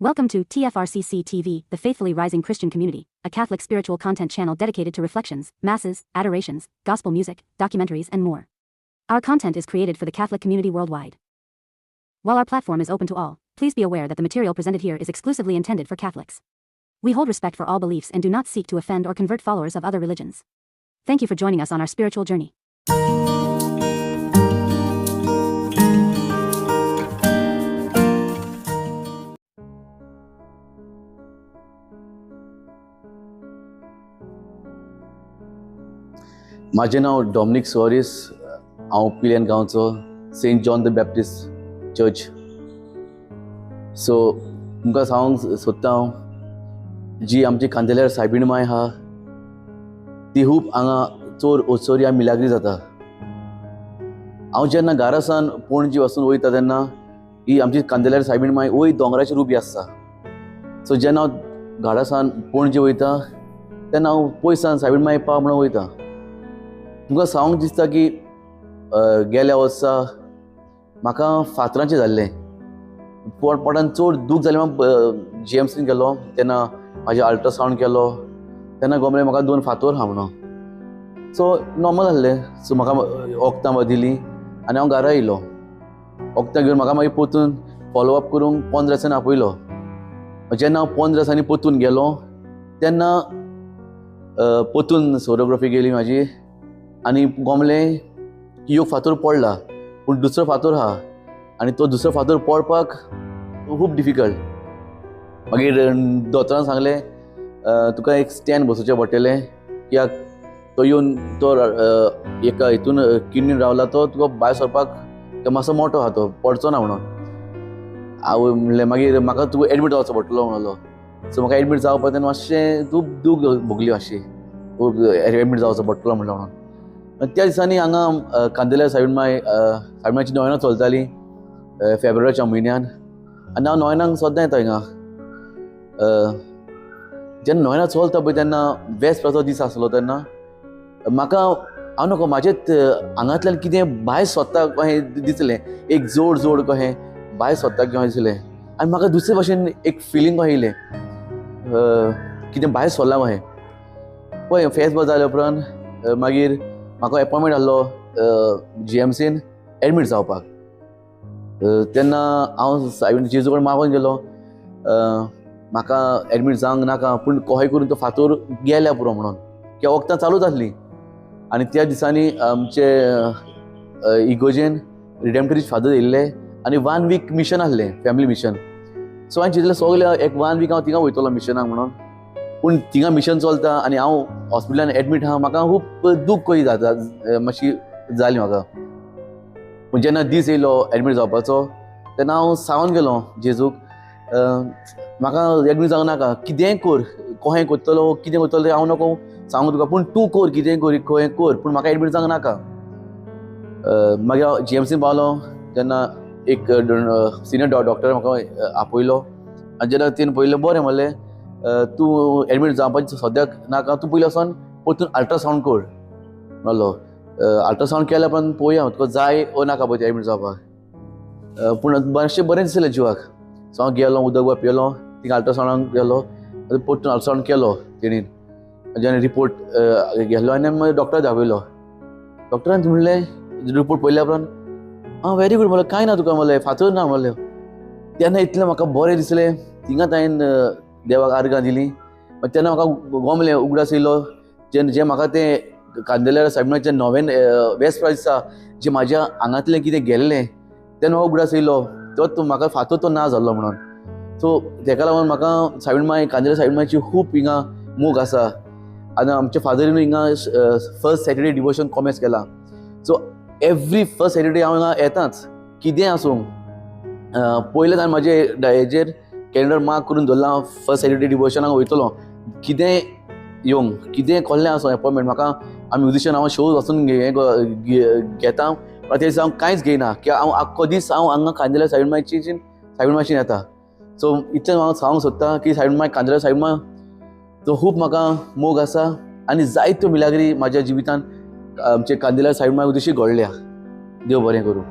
Welcome to TFRCC TV, the faithfully rising Christian community, a Catholic spiritual content channel dedicated to reflections, masses, adorations, gospel music, documentaries, and more. Our content is created for the Catholic community worldwide. While our platform is open to all, please be aware that the material presented here is exclusively intended for Catholics. We hold respect for all beliefs and do not seek to offend or convert followers of other religions. Thank you for joining us on our spiritual journey. माझे नाव Dominic सोअरेस, हांव पिलेन गांवचो Saint John the Baptist church. So तुमकां सांगूंक सोदता हांव जी आमची कांदेल्यार सायबीण माय आहा ती खूब हांगा चोर ओचोरिया मिलाग्री जाता. हांव जेन्ना घरा सावन पणजी वचून वयता तेन्ना ही आमची कांदेल्यार सायबीण माय वयर दोंगराचेर उबी आसता. सो जेन्ना हांव घरा सावन पणजी वयता तेन्ना हांव पयस सावन सायबीण माय पाव म्हणून वयता. तुमकां सांगूंक दिसता की गेल्या वर्सा म्हाका फातरांचें जाल्लें, पोटान चड दूख जालें. हांव GMCन गेलो तेन्ना म्हाजें अल्ट्रासावंड केलो तेन्ना गमलें म्हाका 2 फातर आहा म्हणून. सो नॉर्मल आसलें. सो म्हाका वखदां दिलीं आनी हांव घरा येयलो. वखदां घेवन म्हाका मागीर परतून फॉलोअप करूंक 15 दिसांनी आपयलो. जेन्ना हांव 15 दिसांनी परतून गेलो तेन्ना परतून सोनोग्राफी गेली म्हाजी आनी गमलें की ह्यो फातर पडला पूण दुसरो फातर आहा आनी तो दुसरो फातर पडपाक खूब डिफिकल्ट. मागीर दोतोरान सांगलें तुका एक स्टॅन बसोवचें पडटलें कित्याक तो येवन तो एका हितून किडनीन रावला तो तुका भायर सरपाक मातसो मोठो आहा तो पडचो ना म्हणून. हांव म्हणलें मागीर म्हाका तुका एडमीट जावचो पडटलो म्हणलो. सो म्हाका एडमीट जावपा तेन्ना मातशें खूब दूख भोगली मातशी, खूब एडमीट जावचो पडटलो म्हणलो म्हणून. त्या दिसांनी हांगा कांदेल्यार सायबीण मायची नोयनां चलतालीं फेब्रुवारीच्या म्हयन्यान आनी हांव नोयनांक सद्दां येता हिंगा. जेन्ना नोयनां चलता पळय तेन्ना वेस्पराचो दीस आसलो तेन्ना म्हाका हांव नकळो म्हाजेच हांगांतल्यान कितें भायर सोदता कशें दिसलें, एक जोड जोड कशें भायर सोदता कशें दिसलें आनी म्हाका दुसरे भशेन एक फिलींग कशें येयलें कितें भायर सरलां कशें. पळय फेस्त बरें जाल्या उपरांत मागीर म्हाका अपॉयंटमेंट आहलो GMCन एडमीट जावपाक. तेन्ना हांव सायबीण जेजू कडेन मागून गेलो म्हाका एडमीट जावंक नाका पूण कशें करून तो फातर गेल्या पुरो म्हणून, कित्याक वखदां चालूच आसलीं. आनी त्या दिसांनी आमचे इगोजेन रिडेम्पटरी फादर येयल्ले आनी 1 वीक मिशन आसलें, फॅमिली मिशन. सो हांवें चिंतलें सगळें एक 1 वीक हांव थिंगा वयतलो मिशनाक म्हणून. पूण थिंगा मिशन चलता आनी हांव हॉस्पिटलान एडमीट आहा म्हाका खूब दूख कशी जाता मातशी जाली म्हाका. पूण जेन्ना दीस येयलो एडमीट जावपाचो तेन्ना हांव सांगून गेलो जेजूक म्हाका एडमीट जावंक नाका, कितेंय कर, कशें करतलो कितें करतलो तें हांव नको सांगू तुका पूण तूं कर, कितेंय कर, खंय कर पूण म्हाका एडमीट जावंक नाका. मागीर हांव GMCन पावलो तेन्ना एक सिनियर डॉक्टर म्हाका आपयलो आनी जेन्ना तिणें पयलें बरें म्हणलें तूं एडमीट जावपाचें सद्याक नाका, तूं पयलीं वचोन परतून अल्ट्रासावंड कर म्हणलो. अल्ट्रासावंड केल्या उपरांत पळोवया तुका जाय ओ नाका पळय एडमीट जावपाक. पूण मातशें बरें दिसलें जिवाक. सो हांव गेलो, उदक वा पिलो, थिंगा अल्ट्रासावंडाक गेलो, परतून अल्ट्रासावंड केलो तेणीन. जेन्ना रिपोर्ट गेलो आनी मागीर डॉक्टराक दाखयलो. डॉक्टरान म्हणलें रिपोर्ट पळयल्या उपरांत व्हेरी गूड म्हणलें, कांय ना तुका म्हणलें, फातर ना म्हणलें. तेन्ना इतलें म्हाका बरें दिसलें. थिंगाच हांवें देवाक आर्गां दिलीं. तेन्ना म्हाका गमलें उगडास येयलो जें म्हाका तें कांदेल्यार सायबीणाचें नवें वेस्परा दिसा जें म्हाज्या आंगांतलें कितें गेल्लें तेन्ना म्हाका उगडास येयलो तो म्हाका फातर तो ना जाल्लो म्हणून. सो तेका लागून म्हाका सायबीण माय कांदेल्यार सायबीण मायची खूब हिंगा मोग आसा. आनी आमचे फादरीन हिंगा फर्स्ट सॅटर्डे डिवोशन कॉमेस केला. सो एवरी फर्स्ट सॅटर्डे हांव हिंगा येताच, कितेंय आसूं. पयलेंच हांवें म्हाजे हेजेर कॅलेंडर मार्क करून दवरला फर्स्ट सॅटर्डे डिवोशनाक वयतलो. कितेंय येवंक, कितेंय कसलें आसूं अपॉयंटमेंट. म्हाका हांव म्युजिशियन, हांव शोज वचून घेता पण ते दिसा हांव कांयच घेयना कित्याक हांव आख्खो दीस हांव हांगा कांदेल्यार सायबीण मायची येता. सो इतलें हांव सांगूंक सोदतां की सायबीण माय कांदेल्यार सायबीण माय तो खूब म्हाका मोग आसा आनी जायत्यो मिलाग्री म्हाज्या जिवितान आमचे कांदेल्यार सायबीण माय उद्देशी घडल्या. देव बरें करूं.